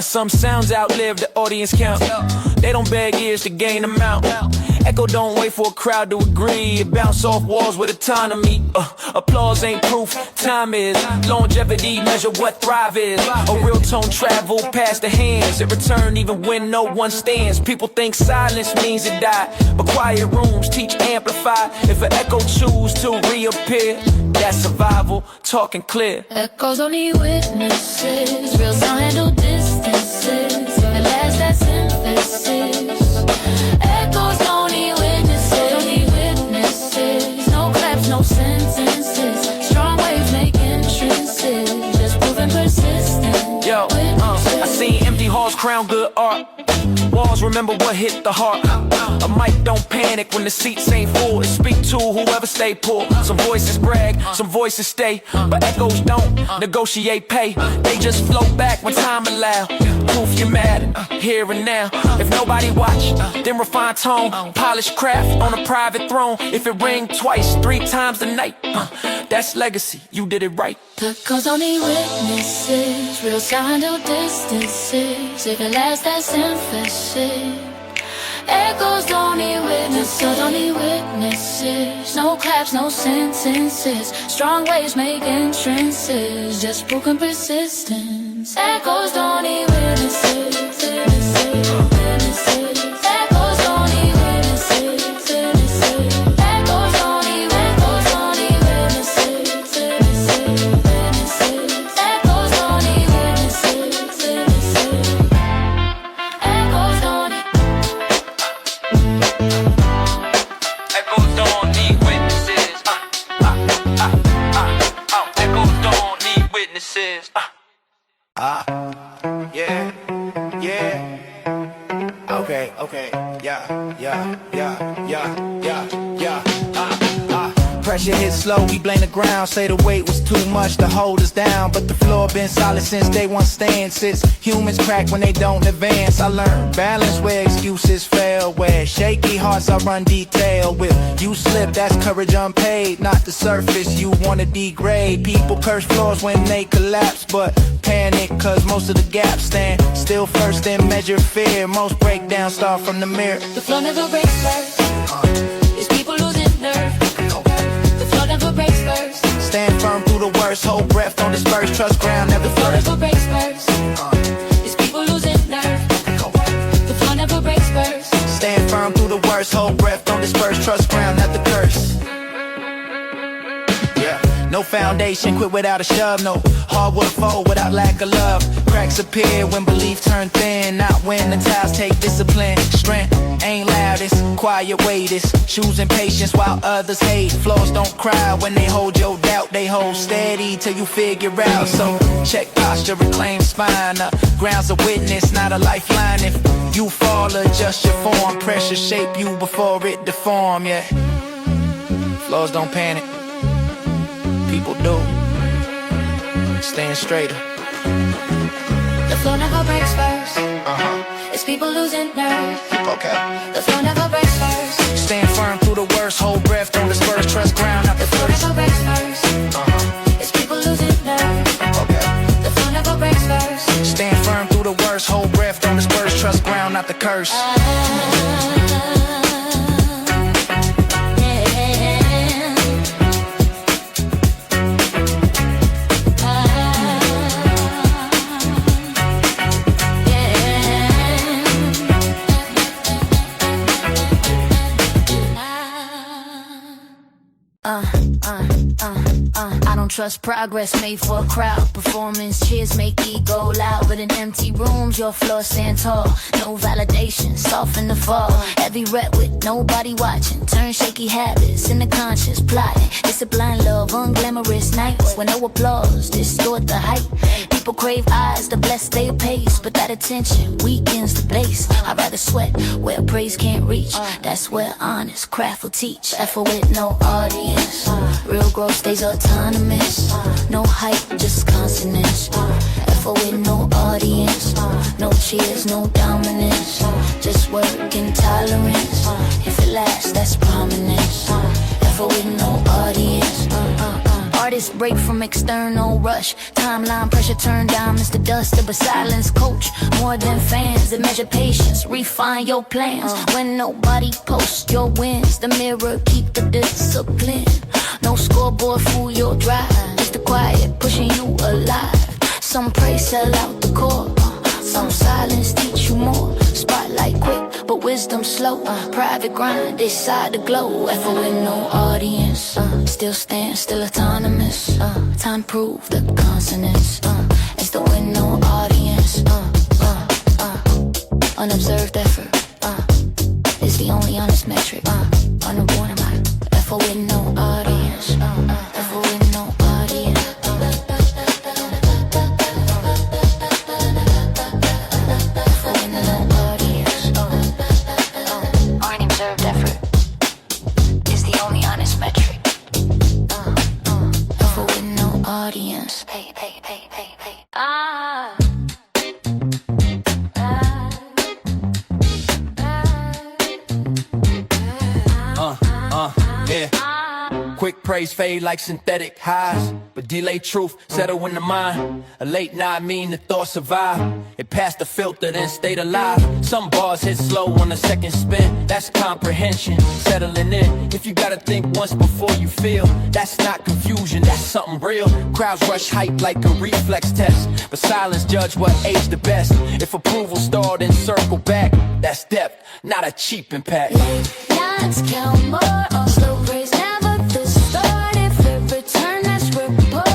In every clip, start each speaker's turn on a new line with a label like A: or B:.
A: Some sounds outlive the audience count. They don't beg ears to gain them out. Echo don't wait for a crowd to agree. It bounce off walls with autonomy. Applause ain't proof, time is. Longevity measure what thrive is. A real tone travel past the hands. It return even when no one stands. People think silence means it died, but quiet rooms teach amplify. If an echo choose to reappear, that's survival, talking clear.
B: Echoes only witnesses, real sound handle distances. At last that's emphasis. Echoes only witnesses, no claps, no sentences. Strong waves make entrances, just proving persistent.
A: I seen empty halls crown good art. Walls remember what hit the heart. A mic don't panic when the seats ain't full. It speak to whoever stay pulled. Some voices brag, some voices stay, but echoes don't negotiate pay. They just float back when time allow. Proof you're mad, here and now. If nobody watch, then refine tone, polish craft on a private throne. If it ring twice, 3 times a night, that's legacy, you did it right.
B: Echoes only witnesses, real sound or distances. If it lasts, that's emphasis. Echoes only witnesses, no claps, no sentences. Strong waves make entrances, just broken persistence. Echoes only witnesses, witnesses, witnesses. Echoes only witnesses, witnesses. Echoes only witnesses, witnesses, witnesses. Echoes only witnesses, witnesses. Echoes only.
A: Echoes don't need witnesses. Echoes don't need witnesses. Okay, Pressure hit slow, we blame the ground. Say the weight was too much to hold us down, but the floor been solid since day one stances. Humans crack when they don't advance. I learned balance where excuses fail, where shaky hearts I run detail with. You slip, that's courage unpaid, not the surface you wanna degrade. People curse floors when they collapse, but panic cause most of the gaps stand still first and measure fear. Most breakdowns start from the mirror.
B: The floor never breaks first. It's people losing nerve. The floor never breaks first.
A: Stand firm through the worst, hold breath, don't disperse, trust ground, never
B: The floor
A: first.
B: never breaks first. It's people losing nerve. The floor never breaks first.
A: Stand firm through the worst, hold breath, don't disperse, trust ground, not the curse. No foundation, quit without a shove. No hard wood fold without lack of love. Cracks appear when belief turn thin, not when the tiles take discipline. Strength ain't loudest, quiet weightest. Choosing patience while others hate. Floors don't cry when they hold your doubt. They hold steady till you figure out. So check posture, reclaim spine. Ground's a witness, not a lifeline. If you fall, adjust your form. Pressure shape you before it deform, yeah. Floors don't panic, people do. Stand straighter.
B: The floor never breaks first. It's people losing nerve.
A: Okay.
B: The floor never breaks first.
A: Stand firm through the worst, hold breath, don't disperse, trust ground, not the
B: The floor
A: first.
B: never breaks first. It's people losing nerve.
A: Okay.
B: The floor never breaks first.
A: Stand firm through the worst, hold breath, don't disperse, trust ground, not the curse.
B: I don't trust progress made for a crowd. Performance cheers make ego loud, but in empty rooms your floor stand tall. No validation, soften the fall. Heavy rep with nobody watching. Turn shaky habits into conscious plotting. It's a blind love, unglamorous nights with no applause, distort the hype. People crave eyes to bless their pace, but that attention weakens the base. I'd rather sweat where praise can't reach. That's where honest craft will teach. Effort with no audience. Real growth stays autonomous. No hype, just consonants. Effort with no audience. No cheers, no dominance. Just work and tolerance. If it lasts, that's prominence. Effort with no audience. artist, break from external rush. Timeline pressure, turn down Mr. Duster, but silence coach more than fans. That measure patience, refine your plans. When nobody posts your wins, the mirror keep the discipline. No scoreboard, fool your drive. Just the quiet pushing you alive. Some praise sell out the core. Some silence teach you more. Spotlight quick, but wisdom slow. Private grind, decide to glow. Ever with no audience. Still stand, still autonomous. Time prove the consonants. It's the with no audience. Unobserved effort is the only honest metric. Unreborn effort with no audience. Effort with no audience. Unobserved effort is the only honest metric. Effort with no audience. Hey, hey, hey, hey, hey.
A: Yeah. Quick praise fade like synthetic highs, but delay truth settle in the mind. A late night mean the thought survive. It passed the filter then stayed alive. Some bars hit slow on the second spin. That's comprehension, settling in. If you gotta think once before you feel, that's not confusion, that's something real. Crowds rush hype like a reflex test, but silence judge what age the best. If approval stalled then circle back, that's depth, not a cheap impact.
B: Late nights count more, or slow praise never distort. If it return, that's report.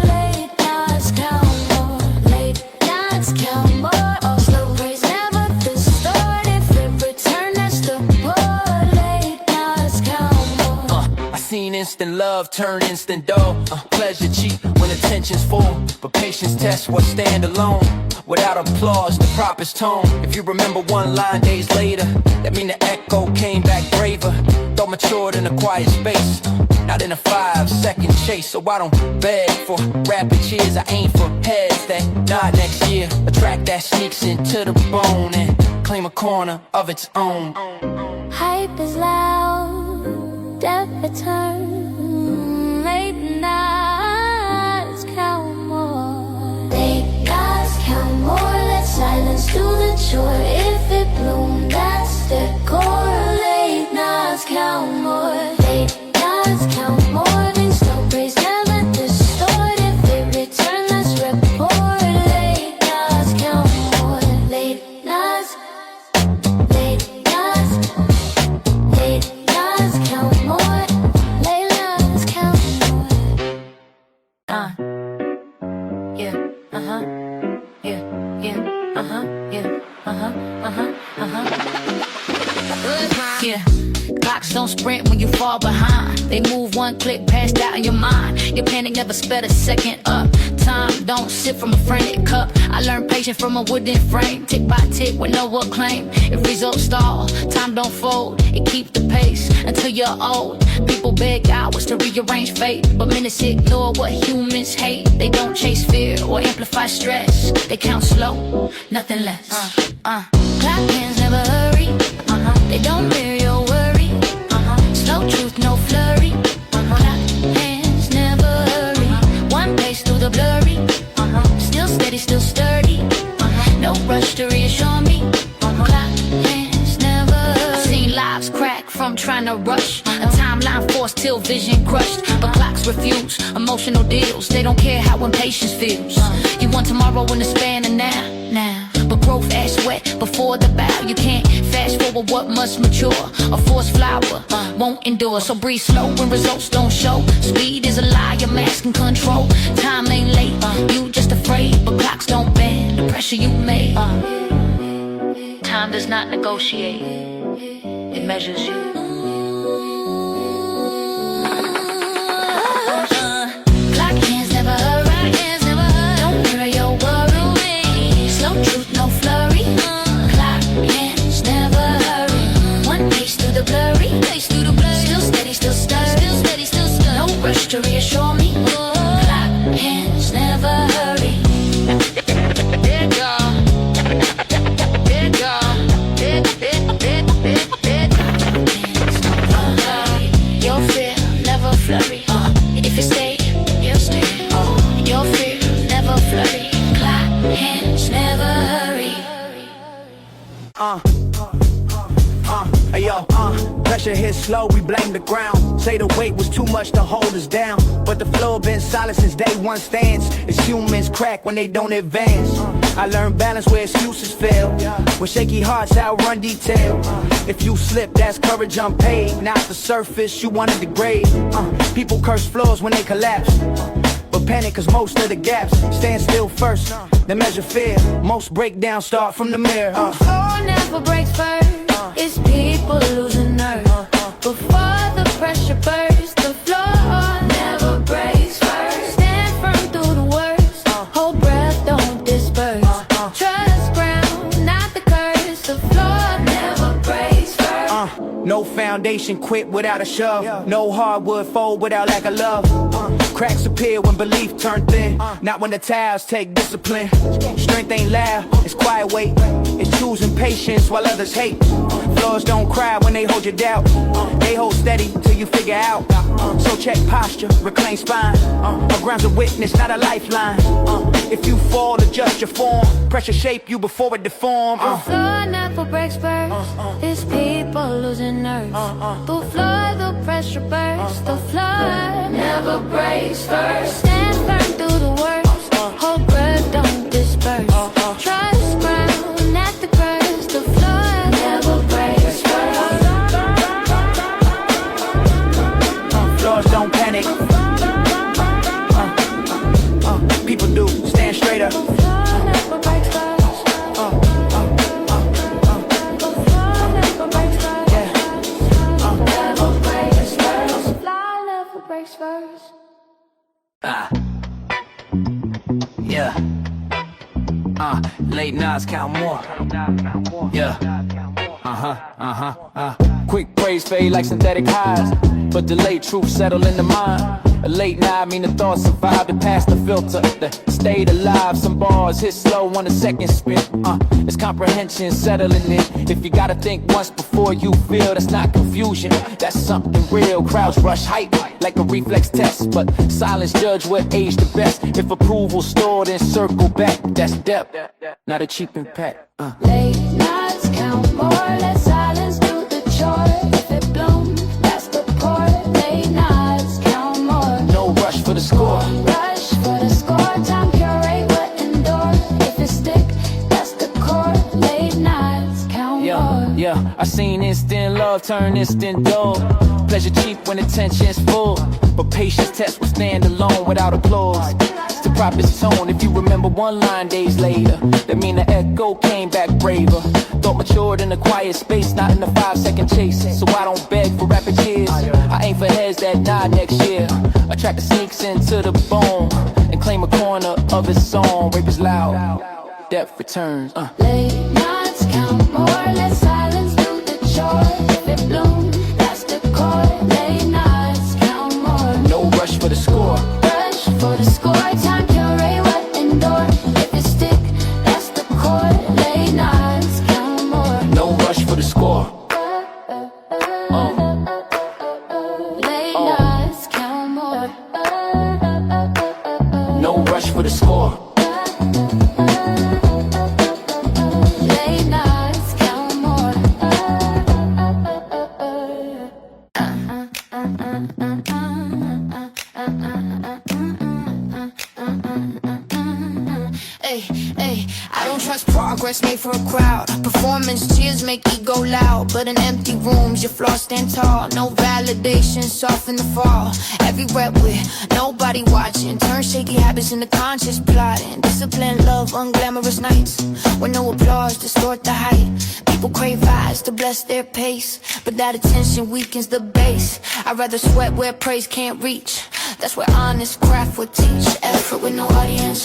B: Late nights count more. Late nights count more, or slow praise never distort. If it return, that's the report. Late nights count more.
A: I seen instant love turn instant dough. Pleasure cheap when attention's full, but patience tests what stand alone. Without applause, the proper's tone. If you remember one line days later, that mean the echo came back braver. Though matured in a quiet space, not in a 5-second chase. So I don't beg for rapid cheers, I aim for heads that nod next year. A track that sneaks into the bone and claim a corner of its own.
B: Hype is loud, death return. Late nights count more. Late nights count more. Let silence do the chore. If it bloom, that's the core. Late nights count more. Late nights count more. Than slow praise never distort. If it return, let's report. Late nights count more. Late nights. Late nights. Late nights count more. Late nights count more. Yeah, yeah, yeah, yeah. Clocks don't sprint when you fall behind. They move one click past out in your mind. Your panic never sped a second up. Time don't sip from a frantic cup. I learned patience from a wooden frame. Tick by tick with no acclaim. If results stall, time don't fold. It keeps the pace until you're old. People beg hours to rearrange fate, but minutes ignore what humans hate. They don't chase fear or amplify stress. They count slow, nothing less. Clock hands never hurry. They don't mirror your worry. Slow truth, no flurry. Clock hands never hurry. One pace through the blurry. Still steady, still sturdy. No rush to reassure me. Clock hands never hurry. I've seen lives crack from trying to rush. A timeline forced till vision crushed. But clocks refuse emotional deals. They don't care how impatience feels. You want tomorrow in the span of now. But growth ash wet before the bow. You can't fast forward what must mature. A forced flower won't endure. So breathe slow when results don't show. Speed is a lie, you're masking control. Time ain't late, you just afraid. But clocks don't bend the pressure you made. Time does not negotiate, it measures you. Clock hands never hurry. Don't mirror your worry. Slow truth, no flurry. Clock hands never hurry. One pace through the blurry. Still steady, still sturdy. No rush to reassure me. Clock hands never hurry. Clock hands inch, never hurry.
A: Hey yo, pressure hit slow, we blame the ground. Say the weight was too much to hold us down, but the flow been solid since day one stands. It's humans crack when they don't advance. I learned balance where excuses fail. With shaky hearts, outrun detail. If you slip, that's courage unpaid. Not the surface, you wanted the grade. People curse floors when they collapse, but panic cause most of the gaps. Stand still first, then measure fear. Most breakdowns start from the mirror.
B: Floor never breaks first. It's people losing nerve. Before the pressure bursts, the floor never breaks first. Stand firm through the worst. Hold breath, don't disperse. Trust ground, not the curse. The floor never breaks first.
A: No foundation quit without a shove. No hardwood fold without lack of love. Cracks appear when belief turn thin. Not when the tiles take discipline. Strength ain't loud, it's quiet weight. It's choosing patience while others hate. Floors don't cry when they hold your doubt. They hold steady till you figure out. So check posture, reclaim spine. A ground's a witness, not a lifeline. If you fall, adjust your form. Pressure shape you before it deform.
B: The floor never breaks first. It's people losing nerves. Before the pressure bursts, the floor never breaks first. Stand firm through the worst. Hold breath, don't disperse. Trust ground, not the curse. The floor never breaks first.
A: Floors don't panic. People do, stand straighter.
B: The floor never breaks first. The floor never breaks first. Never breaks first. The floor never breaks first.
A: Yeah. Late nights count more. Yeah. Quick praise fade like synthetic highs, but delayed truth settle in the mind. A late night mean the thoughts survive to pass the filter. The stayed alive, some bars hit slow on the second spin. It's comprehension settling it. If you gotta think once before you feel, that's not confusion, that's something real. Crowds rush hype like a reflex test, but silence judge what age the best. If approval stored, then circle back. That's depth, not a cheap impact.
B: Late nights count more, let silence do the chore. If it blooms, that's the core. Late nights count more.
A: No rush for the score.
B: Rush for the score, time curate what endure. If it stick, that's the core. Late nights count more.
A: Yeah, I seen instant love turn instant dull. Pleasure cheap when attention's full, but patience test will stand alone without applause. It's the proper tone. If you remember one line days later, that mean the echo came back braver. Thought matured in a quiet space, not in a 5-second chase. So I don't beg for rapid cheers. I aim for heads that nod next year. Attract the sneaks into the bone and claim a corner of its song. Rape is loud, depth returns.
B: Late nights count more, let silence do the chore. If it blooms, that's the core. Late nights count more.
A: No rush for the score.
B: Rush for the score, time curate what endure. If it stick, that's the core. Late nights count more.
A: No rush for the score.
B: Late nights count more.
A: No rush for the score.
B: Late nights count more. Hey, hey, I don't trust progress made for a crowd. Performance cheers make ego loud, but in empty rooms your flaws stand tall. No validation, soften the fall. Every rep with nobody watching, turn shaky habits into conscious plotting. Discipline, love, unglamorous nights when no applause distort the height. People crave vibes to bless their pace, but that attention weakens the base. I'd rather sweat where praise can't reach. That's where honest craft would teach. Effort with no audience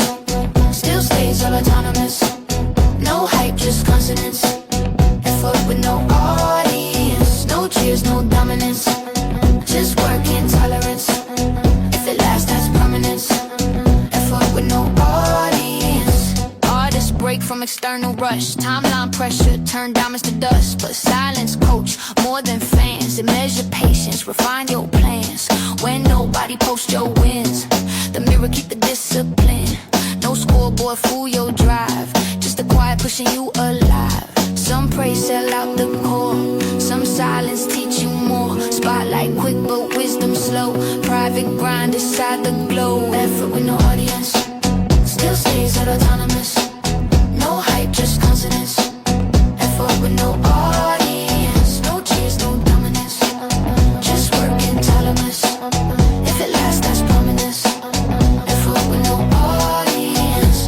B: still stays all autonomous. No hype, just consonants. Effort with no audience. No cheers, no dominance. Just work in tolerance. If it lasts, that's permanence. Effort with no audience. Artists break from external rush. Timeline pressure, turn diamonds to dust. But silence coach more than fans. It measure patience, refine your plans. When nobody posts your wins, the mirror keep the discipline. No scoreboard, fool your drive. Just the quiet pushing you alive. Some praise sell out the core, some silence teach you more. Spotlight quick but wisdom slow. Private grind inside the glow. Effort with no audience, still stays at autonomous. No hype, just consonants. Effort with no audience, no cheers, no dominance. Just working telemus. If it lasts, that's prominence. Effort with no audience.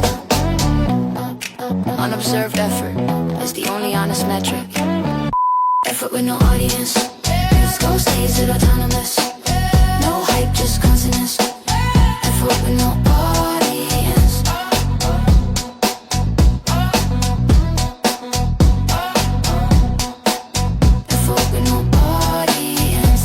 B: Unobserved effort is the only honest metric. Effort with no audience. Musical stays at autonomous. No hype, just consonants. Effort with no audience. Effort with no audience.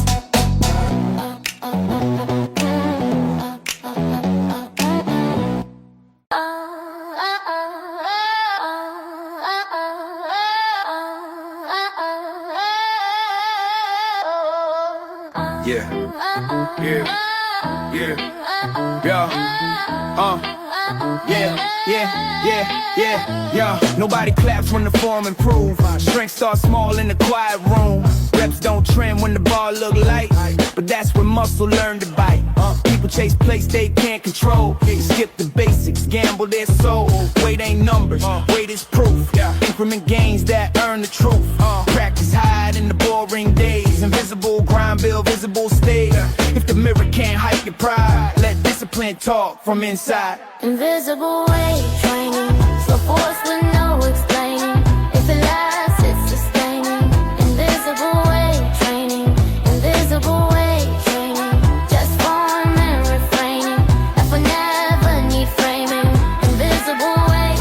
A: Yeah, yeah, yeah, yeah. Nobody claps when the form improve. Strength starts small in the quiet room. Reps don't trend when the bar look light, but that's when muscle learn to bite. People chase plays they can't control. Skip the basics, gamble their soul. Weight ain't numbers, weight is proof. Increment gains that earn the truth. Practice hide in the boring days. Invisible grind build visible stage. If the mirror can't hype your pride, let discipline talk from inside.
B: Invisible weight training, slow force with no explaining. If it lasts, it's sustaining. Invisible weight training, invisible weight training. Just form and refraining. If I never need framing. Invisible weight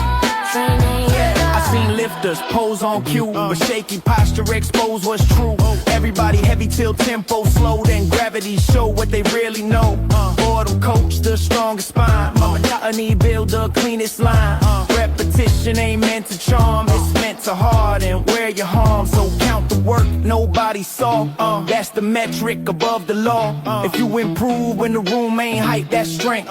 B: training.
A: I seen lifters pose on cue, but shaky posture expose what's true. Everybody heavy till tempo slow, then gravity show what they really know. Boredom coach the strongest spine. Monotony build the cleanest line. Repetition ain't meant to charm, it's meant to harden where you harm. So count the work nobody saw. That's the metric above the law. If you improve when the room ain't hype, that's strength,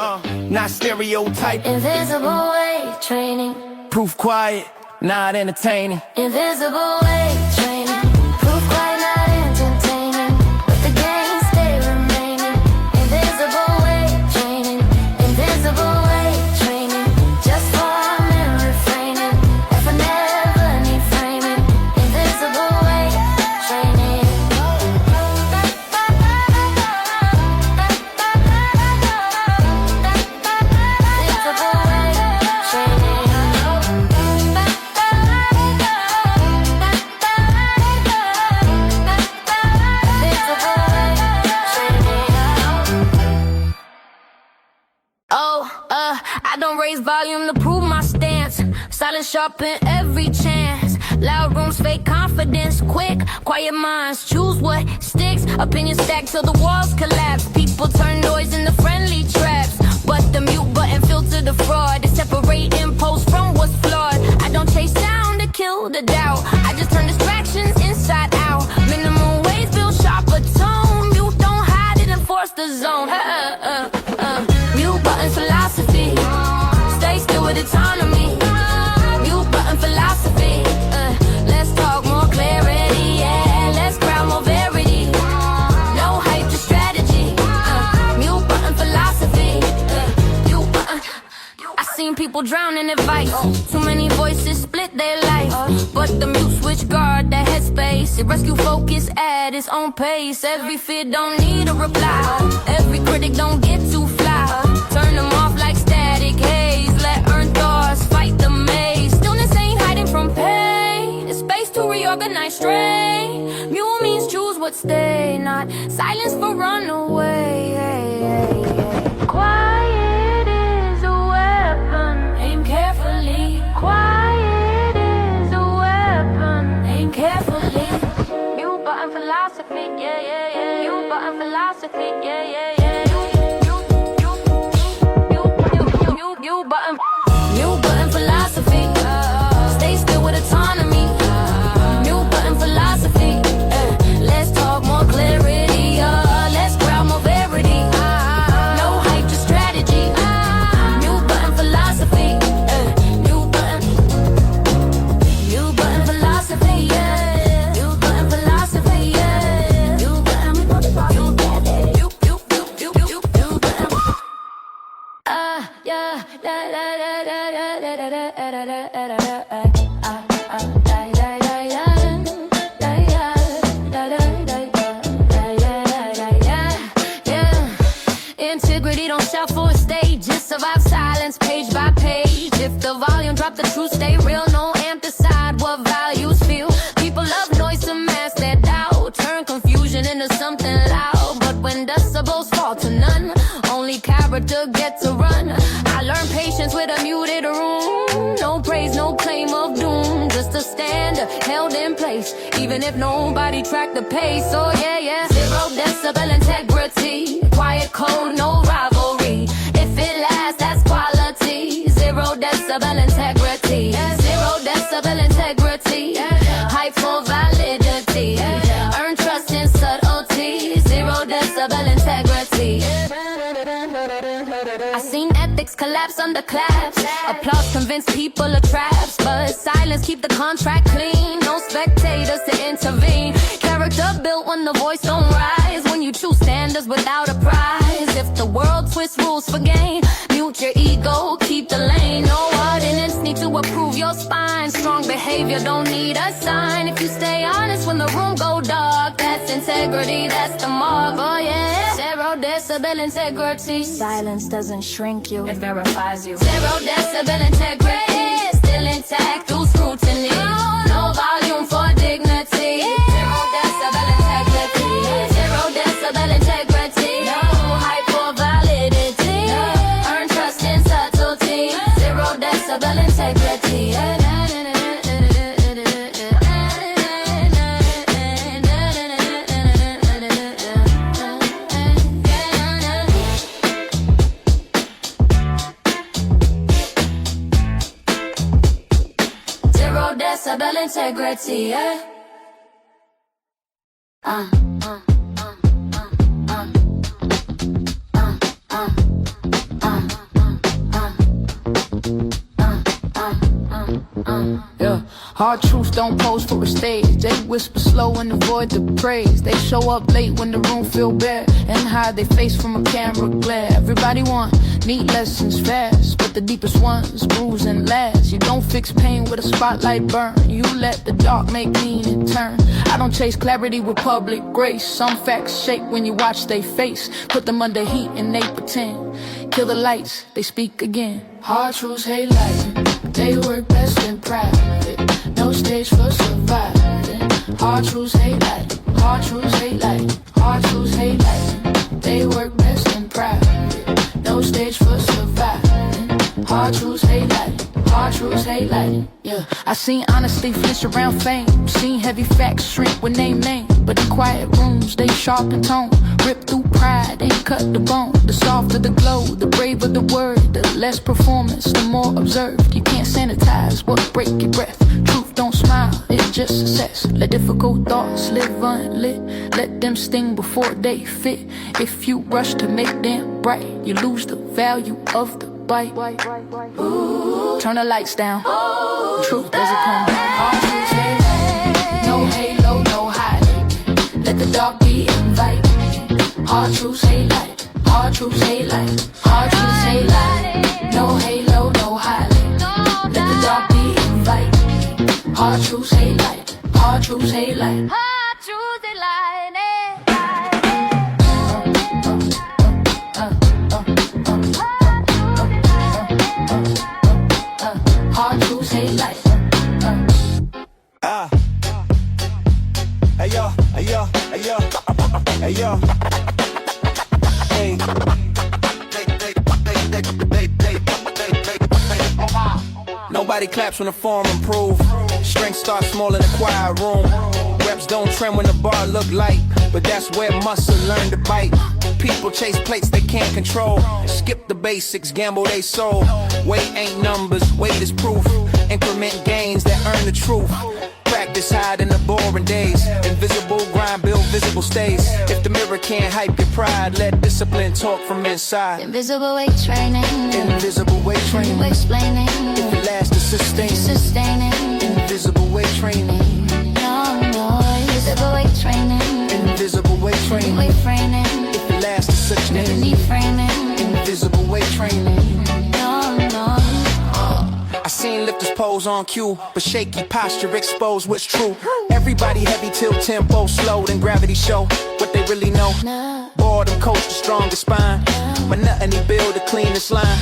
A: not stereotype.
B: Invisible weight training,
A: Proof quiet, not entertaining.
B: invisible weight training. Proof quite not entertaining, but the gains stay remaining. Invisible weight training, invisible weight training. Just form and refraining. If I never need framing. Invisible weight training. Invisible weight training. I don't raise volume to prove my stance. Silence sharpen every chance. Loud rooms, fake confidence. Quick, quiet minds, choose what sticks. Opinions stack till the walls collapse. People turn noise into friendly traps. But the mute button filter the fraud. They separate impulse from what's flawed. I don't chase sound to kill the doubt. I just turn distractions inside out. Minimum ways build sharper tone. You don't hide it and force the zone. Mute button philosophy. Stay still with autonomy. Mute button philosophy. Let's talk more clarity. Yeah, let's ground more verity. No hype, just strategy. Mute button philosophy. Mute button. I seen people drown in advice. Too many voices split their life. But the mute switch guard that headspace. It rescue focus at its own pace. Every fear don't need a reply. Every critic don't get too fly. Turn them off like static haze. Let earned thoughts fight the maze. Stillness ain't hiding from pain. It's space to reorganize strain. Mute means choose what stay, not silence for runaway. Quiet is a weapon. Aim carefully. Quiet is a weapon. Aim carefully. Mute button philosophy. Yeah, yeah, yeah. Mute button philosophy. Yeah, yeah, yeah. New button philosophy. Stay still with autonomy. New button philosophy. Let's talk more clarity. Let's ground more verity. No hype, just strategy. New button philosophy. Integrity don't shout for a stage, just survive silence page by page. If the volume drop, the truth stay real. No amp decide what values feel. People love noise to mask their doubt, turn confusion into something loud. But when decibels fall to none, only character gets to run. I learned patience with a muted room. No praise, no claim of doom, just a standard held in place, even if nobody tracked the pace. So yeah, 0 decibel integrity, quiet code, no rivalry. If it lasts, that's quality. 0 decibel integrity, 0 decibel integrity. Hype for validity, earn trust in subtlety. 0 decibel integrity. I seen ethics collapse under claps. Applause convince people of traps, but silence keep the contract clean. No spectators to intervene. Character built when the voice don't rise. When you choose standards without a prize. If the world twists rules for gain, mute your ego, keep the lane. No ordinance need to approve your spine. Strong behavior don't need a sign. If you stay honest when the room go dark, that's integrity, that's the mark. Oh yeah, 0 decibel integrity. Silence doesn't shrink you, it verifies you. 0 decibel integrity, still intact through scrutiny. No volume for dignity. 0 decibel integrity, 0 decibel integrity. No hype for validity. Earn trust in subtlety. 0 decibel integrity. Decibel integrity, yeah.
A: Yeah, hard truths don't pose for a stage. They whisper slow and avoid the praise. They show up late when the room feel bare and hide their face from a camera glare. Everybody want neat lessons fast, but the deepest ones bruise and last. You don't fix pain with a spotlight burn. You let the dark make meaning turn. I don't chase clarity with public grace. Some facts shake when you watch they face. Put them under heat and they pretend. Kill the lights, they speak again. Hard truths hate light. They work best in private. No stage for surviving. Hard truths hate light. Hard truths hate light. Hard truths hate light. They work best in private. No stage for surviving. Hard truths hate light. Hard truths hate light. Yeah, I seen honesty flinch around fame. Seen heavy facts shrink when they name. But in quiet rooms, they sharpen tone. Rip through pride, they cut the bone. The softer the glow, the braver the word. The less performance, the more observed. You can't sanitize what break your breath. Truth don't smile, it's just success. Let difficult thoughts live unlit. Let them sting before they fit. If you rush to make them bright, you lose the value of the bite. Ooh, turn the lights down. Truth doesn't come back. Hard truths hate. No halo, no hiding. Let the dark be invited. Hard truths hate light. Hard truths hate light. Hard truths hate light. No halo, no highlight. Let the dark be invited. Hard truths hate light. Hard truths hate light.
B: Hard truths hate light.
A: Hard truths hate light.
C: Hey yo, hey yo, hey yo, hey yo. Hey. Nobody claps when the form improve. Strength starts small in the quiet room. Reps don't trend when the bar look light, but that's where muscle learn to bite. People chase plates they can't control. Skip the basics, gamble they soul. Weight ain't numbers, weight is proof. Increment gains that earn the truth. Practice hide in the boring days. Invisible grind, build visible stays. If the mirror can't hype your pride, let discipline talk from inside.
B: Invisible weight training.
C: Invisible weight training.
B: Explaining.
C: If it lasts to sustain.
B: Sustaining.
C: Invisible weight training.
B: No. Invisible weight training.
C: Invisible weight training.
B: Weight training.
C: If it lasts to such
B: Knee framing.
C: Invisible weight training.
B: No.
C: I seen lifters pose on cue, but shaky posture expose what's true. Everybody heavy till tempo slow, then gravity show what they really know. Boredom coach the strongest spine, monotony build the cleanest line.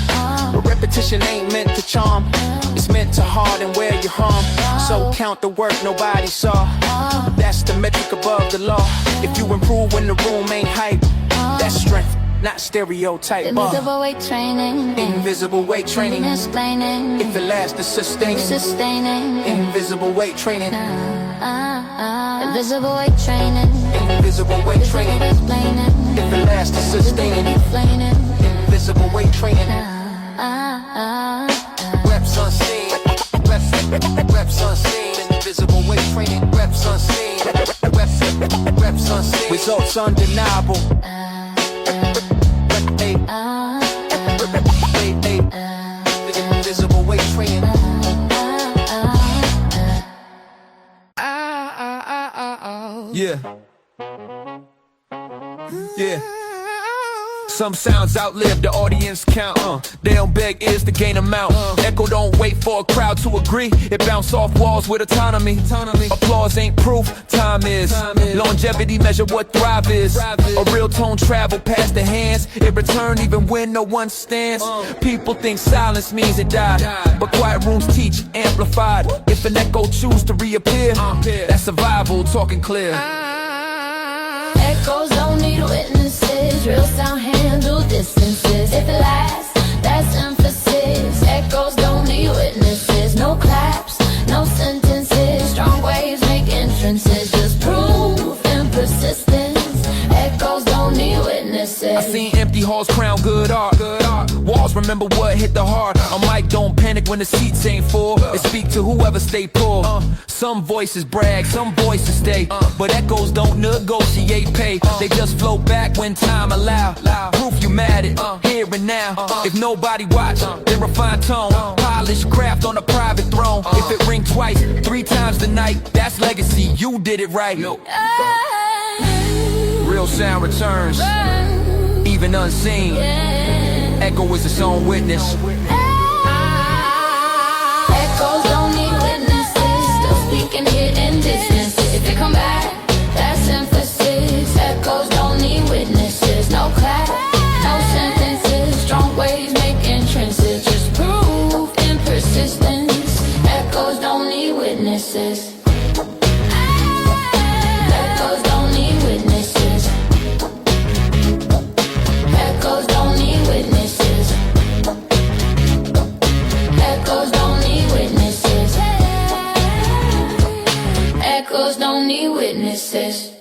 C: But repetition ain't meant to charm, it's meant to harden where you harm. So count the work nobody saw, that's the metric above the law. If you improve when the room ain't hype, that's strength, not stereotype.
B: Invisible weight training,
C: invisible weight training,
B: explaining.
C: If it lasts, it's sustaining. Invisible weight training,
B: invisible weight training,
C: invisible weight training.
B: explaining.
C: If it lasts, it's sustaining.
B: Explaining.
C: Invisible weight training. Reps unseen, reps unseen. Invisible weight training. Reps unseen, reps unseen. Results undeniable. Invisible weight training. Yeah. Yeah. Some sounds outlive the audience count. They don't beg ears to gain amount. Echo don't wait for a crowd to agree. It bounce off walls with autonomy. Applause ain't proof, time is. Longevity measure what thrive is. A real tone travel past the hands. It return even when no one stands. People think silence means it died, but quiet rooms teach amplified. If an echo choose to reappear, that's survival talking clear.
B: Echoes don't need witnesses, real sound handle distances. If it lasts, that's emphasis. Echoes don't need witnesses, no claps, no sentences. Strong waves make entrances, just proof and persistence. Echoes don't need witnesses.
C: I seen empty halls crown good art. Walls remember what hit the heart. A mic don't panic when the seats ain't full. It speak to whoever stay pulled. Some voices brag, some voices stay, but echoes don't negotiate pay. They just flow back when time allow. Proof you mad at here and now. If nobody watch, then refine tone. Polish craft on a private throne. If it ring twice, 3 times the night, that's legacy. You did it right. Real sound returns, even unseen. Echo is its own witness.
B: Echoes don't need witnesses, still speaking hidden distances. If they come back, that's emphasis. Echoes don't need witnesses, no clap, no sentences. Strong waves make entrances, just proof and persistence. Echoes don't need witnesses. Echoes don't need witnesses. Echoes don't need witnesses. Echoes don't need witnesses. Echoes don't need witnesses.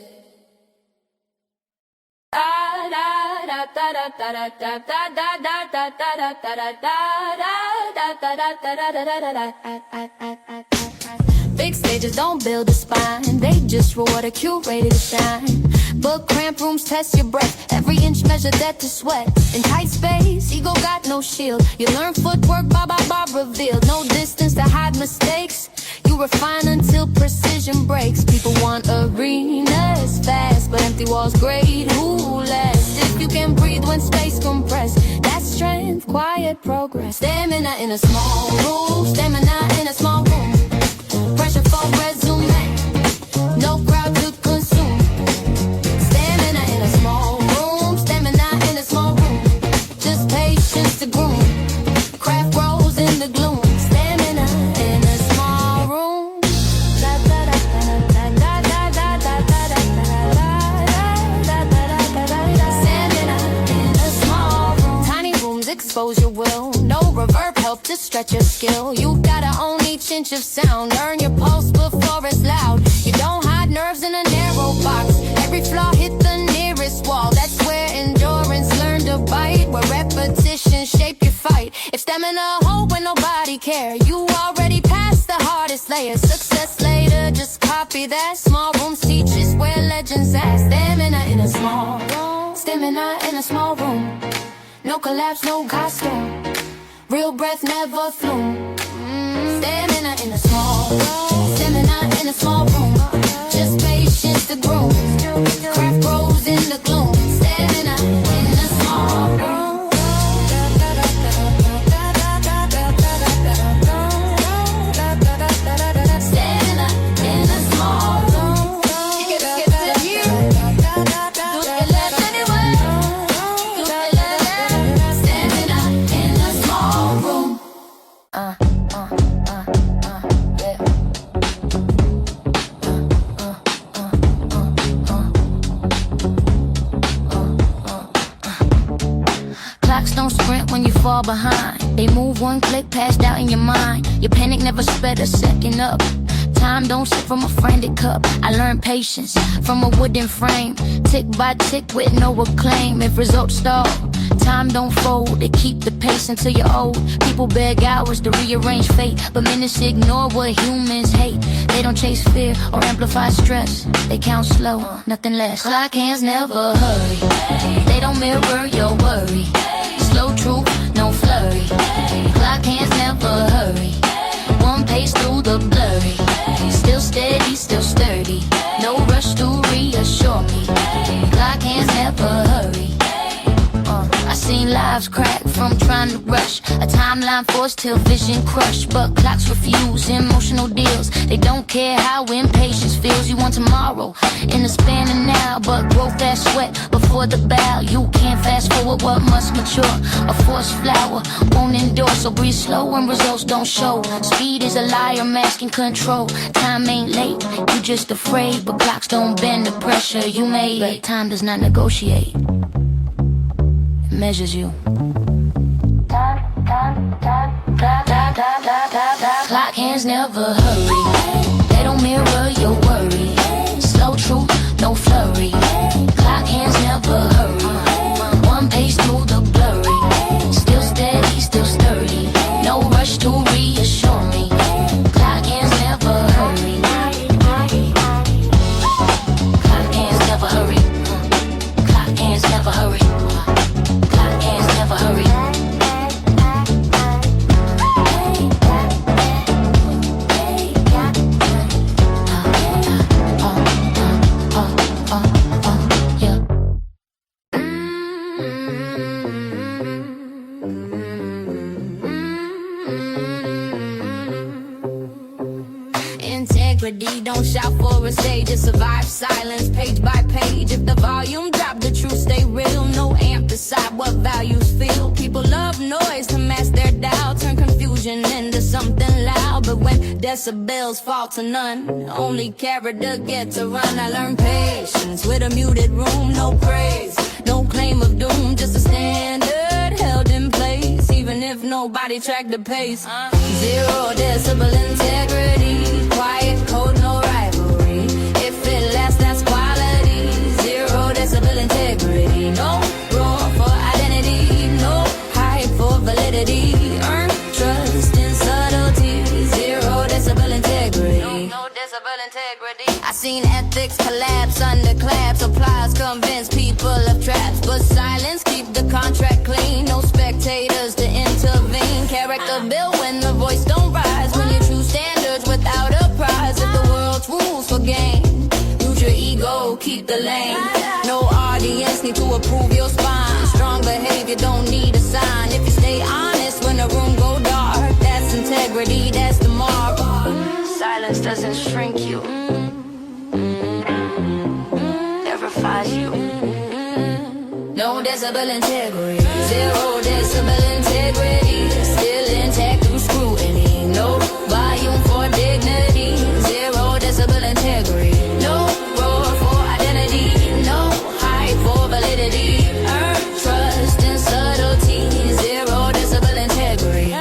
B: Big stages don't build a spine, they just reward a curated shine. But cramped rooms test your breath, every inch measure that to sweat. In tight space, ego got no shield. You learn footwork, bar by bar revealed. No distance to hide mistakes, you refine until precision breaks. People want arenas fast, but empty walls great, who last? If you can breathe when space compressed, that's strength, quiet progress. Stamina in a small room, stamina in a small room. Pressure for resume, no crowd to consume. Stamina in a small room, stamina in a small room. Just patience to groom, craft grows in the gloom. Stamina in a small room. Stamina in a small room. Tiny rooms expose your will, no reverb help to stretch your skill. You gotta own each inch of sound, earn your pulse before it's loud. You don't hide nerves in a narrow box, every flaw hit the nearest wall. That's where endurance learn to bite, where repetition shape your fight. If stamina hold when nobody care, you already passed the hardest layer. Success later, just copy that. Small rooms teach us where legends at. Stamina in a small room, stamina in a small room. No collapse, no costume, real breath never flew. Stamina in a small room, stamina in a small room. Just patience to groom, craft grows in the gloom. Stamina in a small room. sprint when you fall behind. They move one click, passed out in your mind. Your panic never sped a second up. Time don't sit from a frantic cup. I learned patience from a wooden frame. Tick by tick with no acclaim. If results stall, time don't fold. They keep the pace until you're old. People beg hours to rearrange fate, but minutes ignore what humans hate. They don't chase fear or amplify stress. They count slow, nothing less. Clock hands never hurry. They don't mirror your worry. Slow truth, no flurry. Clock hands never hurry. One pace through the blurry. Still steady, still sturdy. No rush to reassure me. Clock hands never hurry. I seen lives crack from trying to rush. A timeline forced till vision crushed. But clocks refuse emotional deals. They don't care how impatience feels. You want tomorrow in the span of now, but grow fast sweat before the bow. You can't fast forward what must mature. A forced flower won't endure, so breathe slow when results don't show. Speed is a liar masking control. Time ain't late, you just afraid. But clocks don't bend the pressure you made. Time does not negotiate, measures you. Clock hands never hurry. They don't mirror your worry. Slow truth, no flurry. Clock hands never hurry. One pace through the blurry. Still steady, still sturdy. No rush to reassure me. Clock hands never hurry. Clock hands never hurry. Clock hands never hurry. Never hurry. Integrity, don't shout for a stage. It survives silence, page by page. If the volume drop, the truth stay real. No amp decide what values feel. People love noise to mask their doubt, turn confusion into something loud. But when decibels fall to none, only character get to run. I learned patience with a muted room. No praise, no claim of doom, just a standard held in place. Even if nobody tracked the pace. 0 decibel integrity. Quiet code, no rivalry. If it lasts, that's quality. 0 decibel integrity. No roar for identity. No hype for validity. Earn trust in subtlety. 0 decibel integrity. No decibel integrity. I seen ethics collapse under claps. Applause convince people of traps, but silence keep the contract clean. No spectators to intervene. Character built when the voice don't rise. When you choose standards without a prize. If the world's rules for game, use your ego, keep the lane. No audience need to approve your spine. Strong behavior don't need a sign. If you stay honest when the room go dark, that's integrity, that's the mark. Silence doesn't shrink you, verifies you. No decibel integrity. 0 decibel integrity. Still intact through scrutiny. No volume for dignity. 0 decibel integrity. No roar for identity. No hype for validity. Earn trust in subtlety. 0 decibel integrity.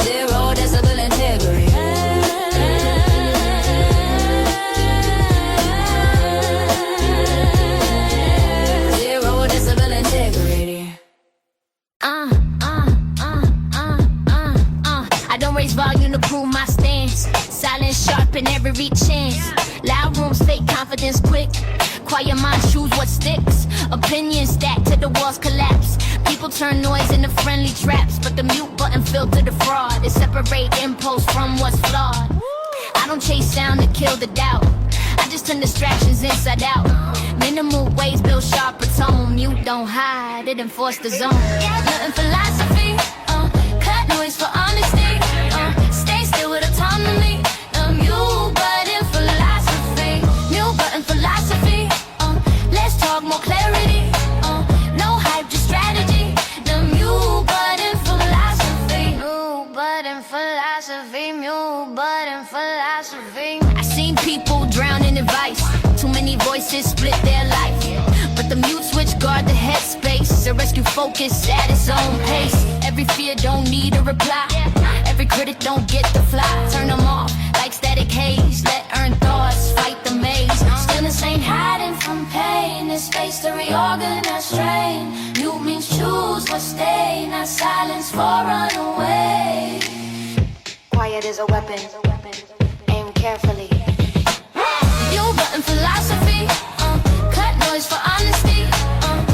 B: 0 decibel integrity. 0 decibel integrity. I don't raise volume to prove my stance. Silence sharp in every chance. Loud rooms fake confidence quick. Quiet minds choose what sticks. Opinions stacked till the walls collapse. People turn noise into friendly traps, but the mute button filter the fraud. It separate impulse from what's flawed. I don't chase sound to kill the doubt. I just turn distractions inside out. Minimal ways build sharper tone. Mute don't hide, it enforce the zone. Nothing philosophy, cut noise for honesty. Stay still with autonomy. Mute button philosophy. Mute button philosophy. Let's talk more clarity. No hype, just strategy. The mute button philosophy. Mute button philosophy. Mute button philosophy. I seen people drown in advice. Too shit split their life. But the mute switch guard the headspace. The rescue focus at its own pace. Every fear don't need a reply. Every critic don't get the fly. Turn them off like static haze. Let earned thoughts fight the maze. Stillness ain't hiding from pain. It's space to reorganize strain. Mute means choose what stay, not silence for runaway.
D: Quiet is a weapon. Aim carefully.
B: You button philosophy. Cut noise for honesty.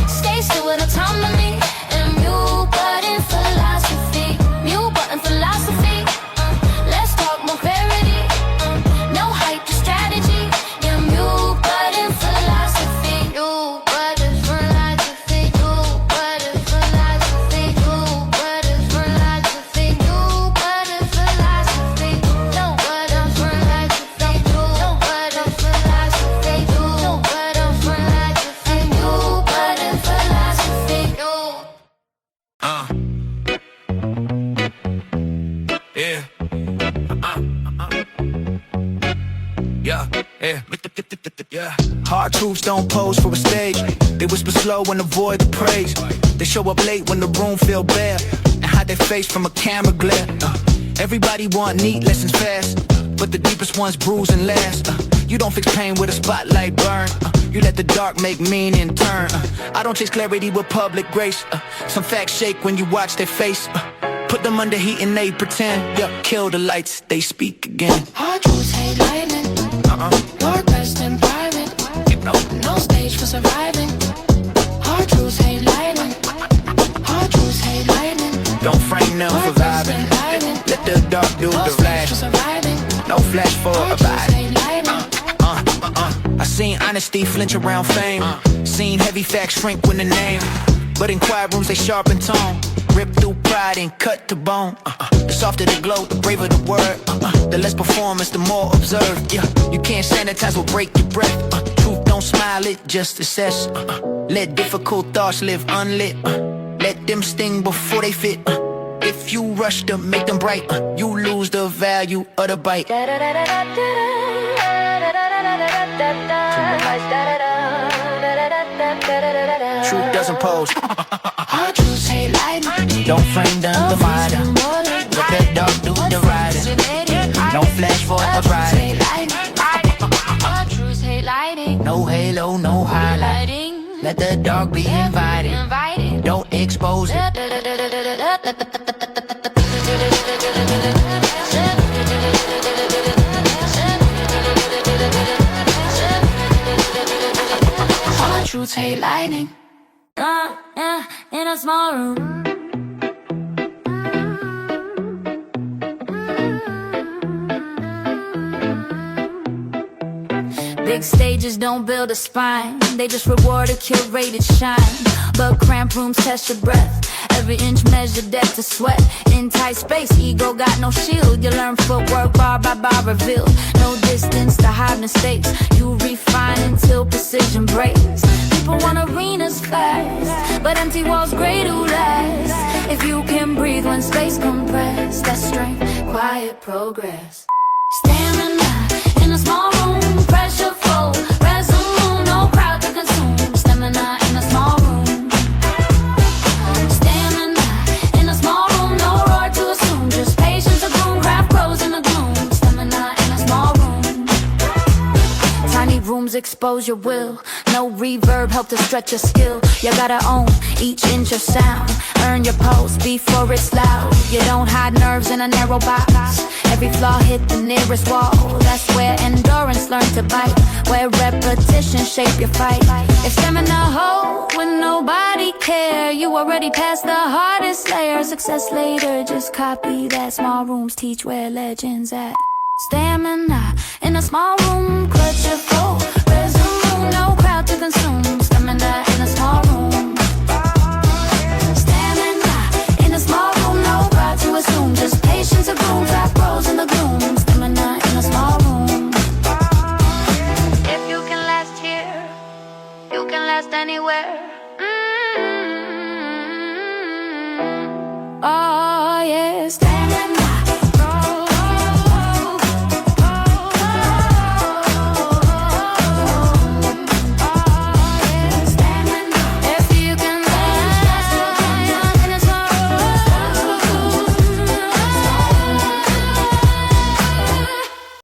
B: Stay still with autonomy. And mute button philosophy. Mute button philosophy. Let's talk more clarity. No hype to strategy. Yeah, mute button philosophy. Mute button philosophy. Mute button philosophy. Mute button philosophy. Mute button philosophy. No button philosophy. No button philosophy. No button philosophy. Mute button philosophy.
A: Yeah. Yeah, yeah. Yeah. Hard truths don't pose for a stage. They whisper slow and avoid the praise. They show up late when the room feel bare and hide their face from a camera glare. Everybody want neat lessons fast, but the deepest ones bruise and last. You don't fix pain with a spotlight burn. You let the dark make meaning turn. I don't chase clarity with public grace. Some facts shake when you watch their face. Put them under heat and they pretend. Yeah, kill the lights, they speak again.
E: Hard truths hate lightning. Lord rest in private. No stage for surviving. Hard truths hate lightning. Hard truths hate lightning.
A: Don't frame them for vibing. Let the dark do the flash. No flash for abiding. I seen honesty flinch around fame. Seen heavy facts shrink when the name. But in quiet rooms they sharpen tone. Rip through pride and cut to bone. The softer the glow, the braver the word. The less performance, the more observed. Yeah, you can't sanitize or break your breath. Truth don't smile, it just assess. Let difficult thoughts live unlit. Let them sting before they fit. If you rush to make them bright, you lose the value of the bite. Truth doesn't pose.
E: Hard truths hate lightning.
A: Don't frame them the mind. Let the dark do the riding. No flash for a bride.
B: Hard truths hate lighting.
A: No halo, no highlight. Let the dark be invited. Don't expose it.
E: Hard truths hate lightning.
B: In a small room. Big stages don't build a spine. They just reward a curated shine. But cramped rooms test your breath. Every inch measured depth to sweat. In tight space, ego got no shield. You learn footwork bar by bar revealed. No distance to hide mistakes. You refine until precision breaks. People want arenas fast, but empty walls great to last. If you can breathe when space compressed, that's strength, quiet progress. Stamina in a small room, pressure flow, resume, no crowd to consume. Stamina in a small room. Stamina in a small room, no roar to assume. Just patience to groom, craft grows in the gloom. Stamina in a small room. Tiny rooms expose your will. No reverb, help to stretch your skill. You gotta own each inch of sound. Earn your post before it's loud. You don't hide nerves in a narrow box. Every flaw hit the nearest wall. That's where endurance learn to bite. Where repetition shape your fight. If stamina hold when nobody care, you already passed the hardest layer. Success later, just copy that. Small rooms teach where legends at. Stamina in a small room, clutch your flow. Resume, no crowd to consume. Stamina in a small room. Stamina in a small room, no crowd to assume. Just patience to groom, fast grows in the gloom. Stamina in a small room.
D: If you can last here, you can last anywhere.